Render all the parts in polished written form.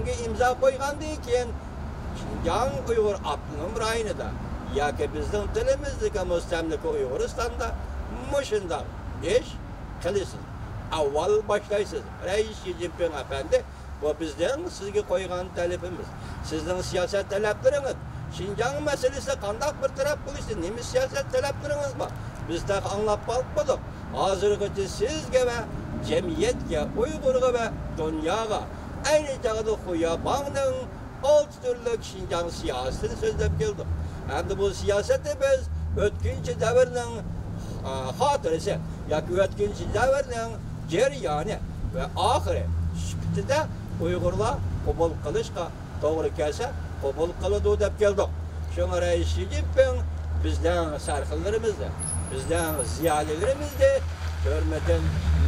imza koygandan keyin Şinjan Uyghur Abdunum rayonida yoki bizning tilimizdagi mustamlika Uyg'uristonda mushundoq ish qilasiz. Avval boshlaysiz. Rais Xi Jinping efendi, bu bizning sizga qo'ygan talabimiz. Sizning siyosat talablaringiz, Şinjan masalasi qanday bir taraf qilish, nima siyosat talablaringiz bor? Biz de anlab qoldik. Hozirgacha sizga va jamiyatga, Uyg'urga va dunyoga aynı çağda Xuyabang'ın 6 türlük Şinjan siyasetini sözlep geldik. Hem de bu siyaseti biz ötkinci devirinin hatırısı, yoki ötkinci devirinin ceryanı ve ahiri sübtide Uygurlar qabul qilishga to'g'ri kelsa qabul qiladi deb keldik. Şuna Rais Xi Jinping bizden sarxillarimizni, bizden ziyolilarimizni görmeden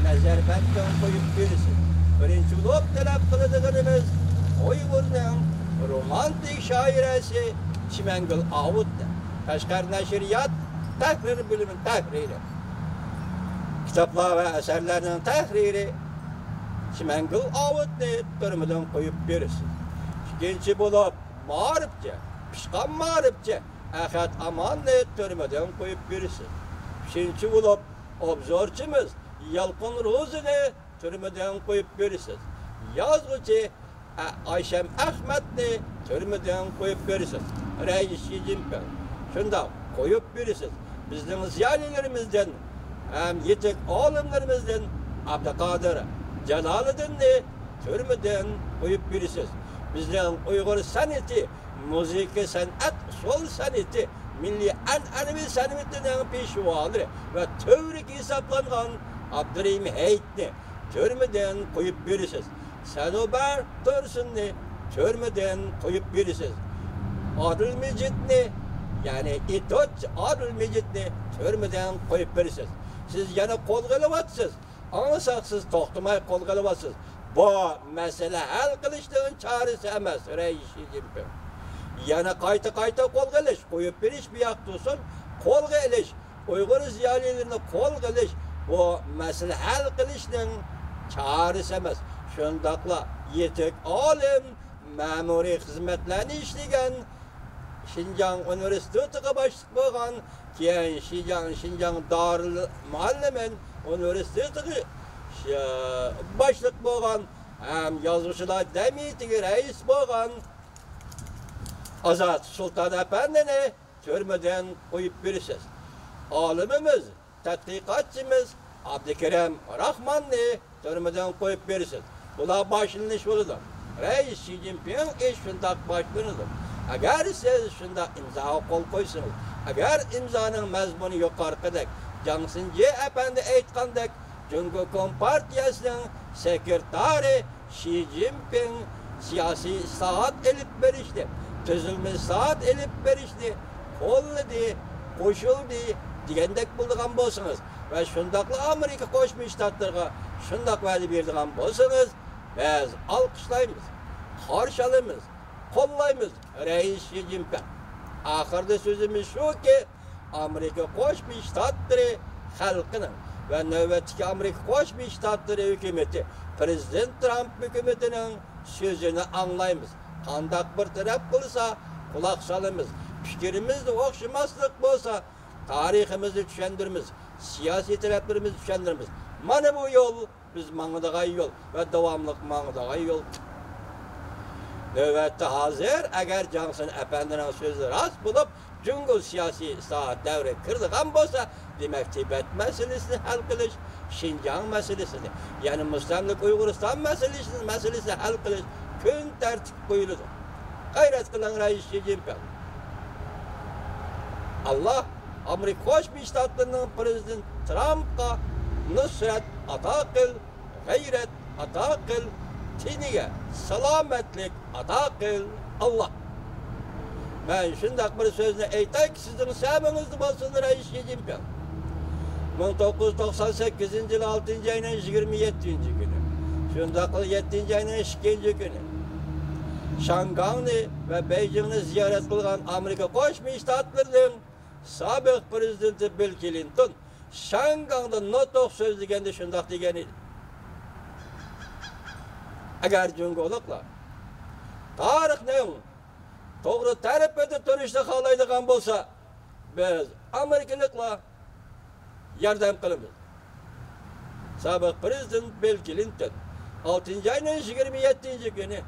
nazarbatdan qo'yib bersin. Birinci blok talep kılıdığımız Uygur'un romantik şairesi Çimengül Avut'tu. Kaşgar Neşriyat tahrir bölümün tahriri. Kitaplar ve eserlerinin tahriri Çimengül Avut'u durmadan koyup verirsin. İkinci blok mağripçe, pişkan mağripçe Ahad Aman'ı durmadan koyup verirsin. Üçüncü blok obzorçumuz Yalkın Ruzi'ni türmeden koyup verirsiniz. Yazgıcı Ayşem Ahmet'ni türmeden koyup verirsiniz. Rais Xi Jinping. Şunda koyup verirsiniz. Bizim ziyalilerimizden hem yetek oğlumlarımızdan Abdülkadir Celaluddin'i türmeden koyup verirsiniz. Bizden Uygur sanatı, müzik sanat, sol sanatı, milli annevi sanatının peşvaları ve tövrik hesaplanan Abdurrahim Heyt'ni türmeden koyup verirsiniz. Sanobar Dursun'ni türmeden koyup verirsiniz. Adil Mecit'ni yani İtoç Adil Mecit'ni türmeden koyup verirsiniz. Siz yana kol kılıvatsınız. Anlasaksız toxtumay kol kılıvatsınız. Bu mesele hal kılıştığın çaresi emas Rais Xi Jinping. Yana kayta kol kılış, koyup veriş bir yaktırsın, kol kılış. Uygur ziyalilerine kol kılış. Bu mesele hal kılıştığın çaresi emas. Şundakla yetek alim, memuri hizmetlerini işleyen Şinjan Üniversitesi'ne başlık boğan, keyin Şinjan Darül Muallimin Üniversitesi'ne başlık boğan, hem yazıcılar demiyeti reis boğan Azat Sultan Efendi'ni türmeden koyup verirsiniz. Alimimiz, tatbikatçımız Abdülkerim Rahman'ı türmeden koyup verirsiniz. Buna başlanış oldu. Rais Xi Jinping iş şundak başlanır. Eğer siz şunda imza kol koysunuz, eğer imzanın mezmunu yukarıdaki Cansınci Efendi aytgandek Cumhur Kompartiyasının sekreteri Xi Jinping siyasi saat elip verişti, tüzülmüş saat elip verişti, kolladı, koşuldu degендek bulduğun bolsunuz ve şundakla Amerika Koşmuş Ştatlarına şundak vədi verdiğin bolsunuz, biz alkışlayımız, karşılayımız, kollayımız Rais Xi Jinping. Ahırda sözümüz şu ki Amerika Koşmuş Ştatları halkının ve növbetdeki Amerika Koşmuş Ştatları hükümeti, Prezident Trump hükümetinin sözünü anlayımız. Kandak bir taraf kılsa kulak salımız, fikrimizde okşamaslık bolsa tarihimizi düşendirimiz, siyasi taraflarımızı düşendirimiz. Mana bu yol biz mağdagay yol ve devamlık mağdagay yol. Növbette hazır, eğer Cansın Efendi'nin sözü rast bulup Cumhur siyasi saat devre kırdıgan bolsa demek Tibet meselesini hal kılış, Şinjan meselesini, yani Müslimlik Uygurustan meselesini hal kılış, gün tertip koyulur. Gayret kılan Rais Xi Jinping. Allah Amerika Koşmuş Ştatlarının Prezident Trump'a nusret ata kıl, gayret ata kıl, tiniye selametlik ata kıl Allah. Ben şundak bir sözünü aytayım ki sizin sevmenizde bolsun Rais Xi Jinping. 1998 yıl 6. ayının 27. günü. Şundaklı 7. ayının 2. günü. Şanghaýny ve Beijing'i ziyaret kılgan Amerika Koşmuş Ştatlarının sabık prezidenti Bill Clinton Şanghaýda notok söz degende şundak degen idi. Eğer Cumhurbaşkanı tarixning to'g'ri tarafida turishni xohlaydigan bo'lsa, biz Amerikaliklar yordam qilamiz. Sobiq prezident Bill Clinton 6 ayning 27-kuni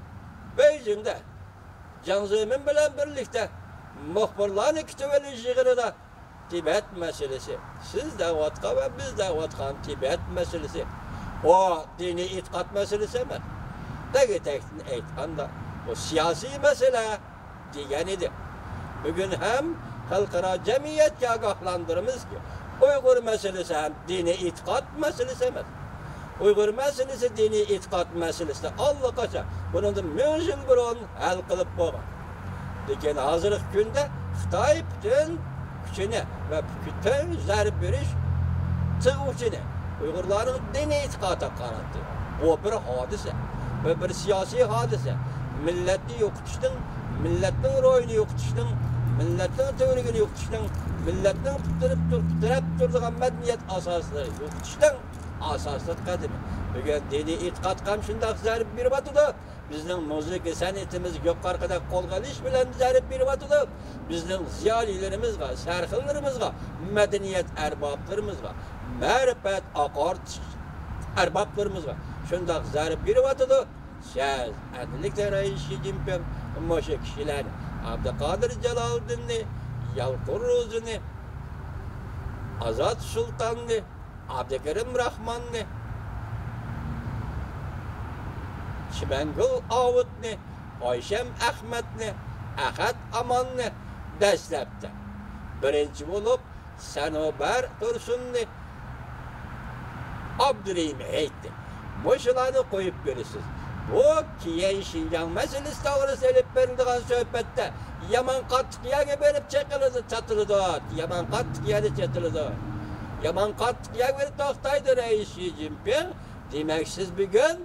Beijingda Jiang Zemin bilan birlikda muxbirlarni kutib olish yig'inida Tibet meselesi, siz davatqa ve biz davatqan Tibet meselesi, o dini itiqat meselesi emas. Tek-tekini aytganda o siyasi mesele degan edi. Bugün hem xalqaro jamiyatga ogohlantiramiz ki, Uyg'ur meselesi ham dini itiqat meselesi emas. Uyg'ur meselesi dini itiqat meselesi allaqachon bundan 1000 yil burun hal qilib bo'lgan. Lekin hozirgi kunda Xitoy bütün kuchini ve bütün zarb berish tug'uchini Uyg'urlarning dini itiqatga qaratdi. Bu bir hodisa, bir siyosiy hodisa. Millatni yo'qotishning, millatning ro'yini yo'qotishning, millatning to'g'riligini yo'qotishning, millatning turib turadigan madaniyat asoslari yo'qotishning asosli qadami. Bugun dini itiqat ham shunday zarb beryapti. Bizning musiqa san'atimiz yuqorida qo'zg'alish bilan zarb beryapti. Bizning ziyolilarimizga, sarxinlarimizga, madaniyat arboblarimizga, ma'rifat aqort arboblarimizga shunday zarb beryapti. Siz adlikda rais Jinping moshe kishilar Abduqodir Jaloliddinni, Yalqur Ro'zini, Azod Sultonni, Abdukarim Rahmonni, Shimangul Ovudni, Oyshem Ahmadni, Ahad Amanni dastlabda. Birinchi bo'lib Sanobar Tursunni, Abdurahim aytdi. Bo'shalarni qo'yib berasiz. Bu keyin Şinjan meselesi to'g'risida olib berilgan suhbatda Yaman qattiq yaga berib chaqiladi, chatiladi. Yaman qattiq yaga chatiladi. Yaman qattiq yaga berib to'xtaydi rais Jinping. Demak siz bugun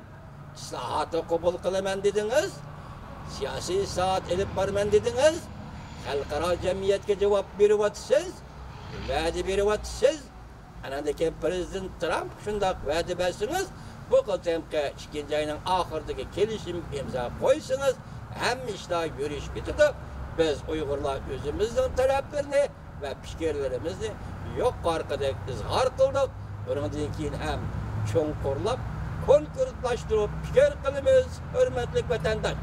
islohotni qabul qilaman dedingiz. Siyosiy islohot olib borman dedingiz. Xalqaro jamiyatga javob beryapsiz. Va'da beryapsiz. Anadagi prezident Trump shunday va'da bersangiz, bu qatamki 2 ayning oxiridagi kelishim imzo qo'ysangiz, hamma ishlar yurish ketadi. Biz Uyg'urlar o'zimizning talablarni va fikrlarimizni yuqorida izhor qildik. Bundan keyin ham cho'nqurlab, konkretlashtirib fikr qilamiz, hurmatli vatandosh.